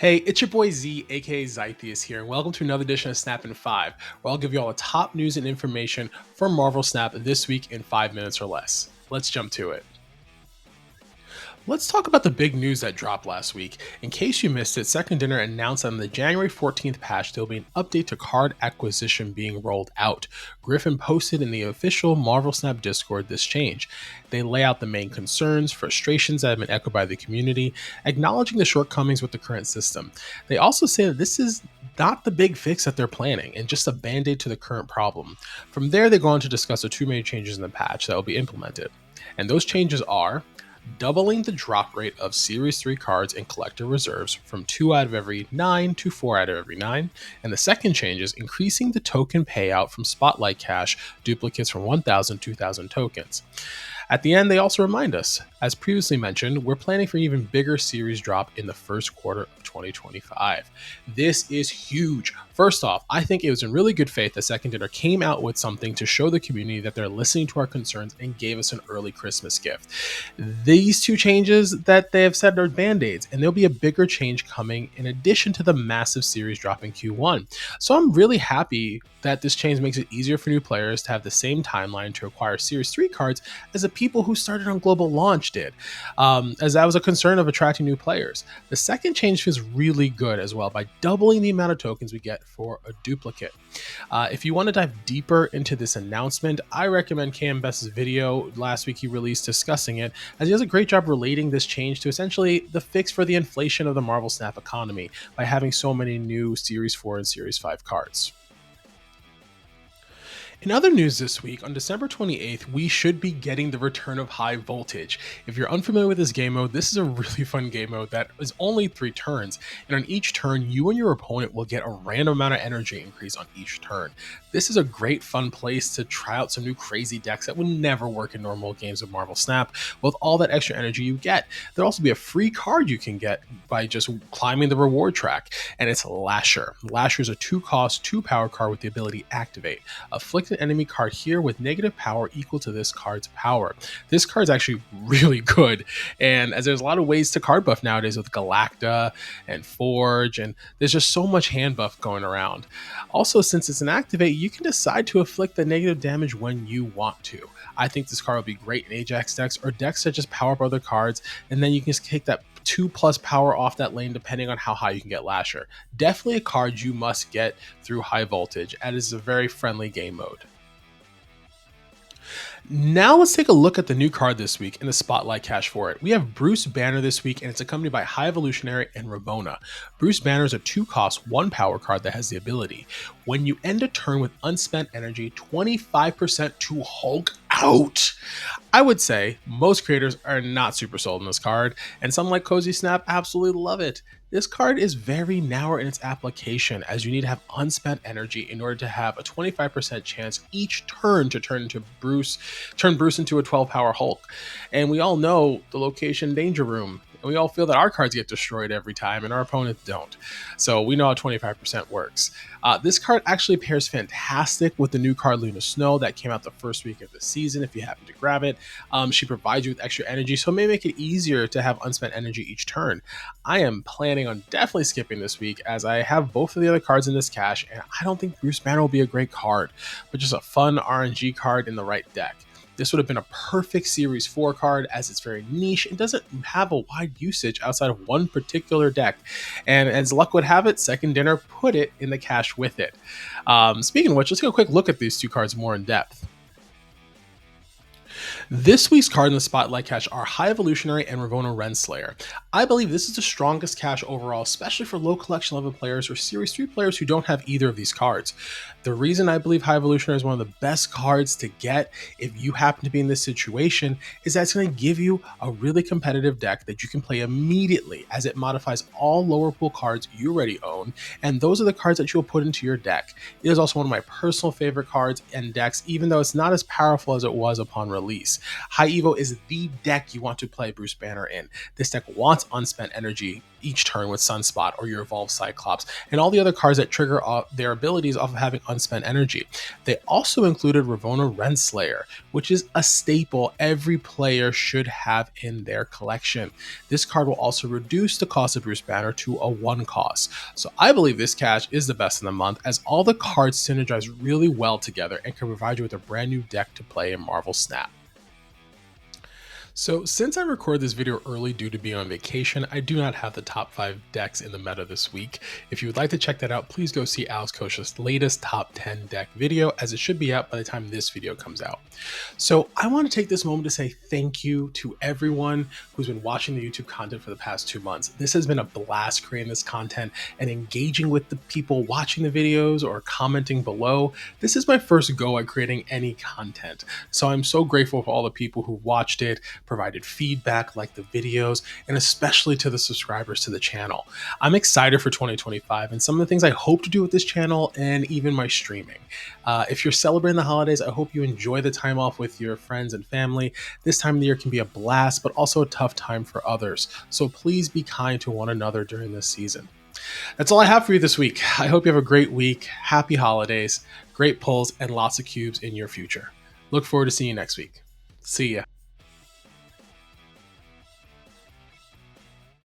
Hey, it's your boy Z, aka Zytheus here, and welcome to another edition of Snap in 5, where I'll give you all the top news and information from Marvel Snap this week in 5 minutes or less. Let's jump to it. Let's talk about the big news that dropped last week. In case you missed it, Second Dinner announced on the January 14th patch there will be an update to card acquisition being rolled out. Griffin posted in the official Marvel Snap Discord this change. They lay out the main concerns, frustrations that have been echoed by the community, acknowledging the shortcomings with the current system. They also say that this is not the big fix that they're planning and just a band-aid to the current problem. From there, they go on to discuss the two major changes in the patch that will be implemented. And those changes are doubling the drop rate of Series 3 cards in collector reserves from 2 out of every 9 to 4 out of every 9. And the second change is increasing the token payout from Spotlight Cash duplicates from 1,000 to 2,000 tokens. At the end, they also remind us, as previously mentioned, we're planning for an even bigger series drop in the first quarter of 2025. This is huge. First off, I think it was in really good faith that Second Dinner came out with something to show the community that they're listening to our concerns and gave us an early Christmas gift. These two changes that they have said are band-aids, and there'll be a bigger change coming in addition to the massive series drop in Q1. So I'm really happy that this change makes it easier for new players to have the same timeline to acquire Series 3 cards as the people who started on global launch did, as that was a concern of attracting new players. The second change feels really good as well by doubling the amount of tokens we get for a duplicate. If you want to dive deeper into this announcement, I recommend Cam Best's video last week he released discussing it, as he does a great job relating this change to essentially the fix for the inflation of the Marvel Snap economy by having so many new Series 4 and Series 5 cards. In other news this week, on December 28th, we should be getting the return of High Voltage. If you're unfamiliar with this game mode, this is a really fun game mode that is only 3 turns, and on each turn, you and your opponent will get a random amount of energy increase on each turn. This is a great fun place to try out some new crazy decks that would never work in normal games of Marvel Snap with all that extra energy you get. There'll also be a free card you can get by just climbing the reward track, and it's Lasher. Lasher is a 2-cost, 2-power card with the ability Activate. Afflict an enemy card here with negative power equal to this card's power. This card's actually really good, and as there's a lot of ways to card buff nowadays with Galacta and Forge, and there's just so much hand buff going around. Also, since it's an Activate, you can decide to afflict the negative damage when you want to. I think this card will be great in Ajax decks or decks that just power up other cards, and then you can just take that 2+ power off that lane depending on how high you can get Lasher. Definitely a card you must get through High Voltage, and it's a very friendly game mode. Now let's take a look at the new card this week and the Spotlight Cash for it. We have Bruce Banner this week, and it's accompanied by High Evolutionary and Ravonna. Bruce Banner is a 2-cost, 1-power card that has the ability, when you end a turn with unspent energy, 25% to Hulk out. I would say most creators are not super sold on this card, and some like Cozy Snap absolutely love it. This card is very narrow in its application, as you need to have unspent energy in order to have a 25% chance each turn to turn Bruce into a 12-power Hulk. And we all know the location Danger Room, and we all feel that our cards get destroyed every time and our opponents don't. So we know how 25% works. This card actually pairs fantastic with the new card Luna Snow that came out the first week of the season if you happen to grab it. She provides you with extra energy, so it may make it easier to have unspent energy each turn. I am planning on definitely skipping this week, as I have both of the other cards in this cache, and I don't think Bruce Banner will be a great card, but just a fun RNG card in the right deck. This would have been a perfect Series 4 card, as it's very niche and doesn't have a wide usage outside of one particular deck. And as luck would have it, Second Dinner put it in the cache with it. Speaking of which, let's get a quick look at these two cards more in depth. This week's card in the Spotlight Cache are High Evolutionary and Ravonna Renslayer. I believe this is the strongest cache overall, especially for low collection level players or Series 3 players who don't have either of these cards. The reason I believe High Evolutionary is one of the best cards to get if you happen to be in this situation is that it's going to give you a really competitive deck that you can play immediately, as it modifies all lower pool cards you already own, and those are the cards that you'll put into your deck. It is also one of my personal favorite cards and decks, even though it's not as powerful as it was upon release. base. High Evo is the deck you want to play Bruce Banner in. This deck wants unspent energy each turn with Sunspot or your Evolved Cyclops, and all the other cards that trigger their abilities off of having unspent energy. They also included Ravonna Renslayer, which is a staple every player should have in their collection. This card will also reduce the cost of Bruce Banner to a 1 cost. So I believe this cache is the best in the month, as all the cards synergize really well together and can provide you with a brand new deck to play in Marvel Snap. So since I record this video early due to being on vacation, I do not have the top 5 decks in the meta this week. If you would like to check that out, please go see Alex Kosh's latest top 10 deck video, as it should be out by the time this video comes out. So I want to take this moment to say thank you to everyone who's been watching the YouTube content for the past 2 months. This has been a blast creating this content and engaging with the people watching the videos or commenting below. This is my first go at creating any content. So I'm so grateful for all the people who watched it, provided feedback, liked the videos, and especially to the subscribers to the channel. I'm excited for 2025 and some of the things I hope to do with this channel and even my streaming. If you're celebrating the holidays, I hope you enjoy the time off with your friends and family. This time of the year can be a blast, but also a tough time for others. So please be kind to one another during this season. That's all I have for you this week. I hope you have a great week, happy holidays, great pulls, and lots of cubes in your future. Look forward to seeing you next week. See ya.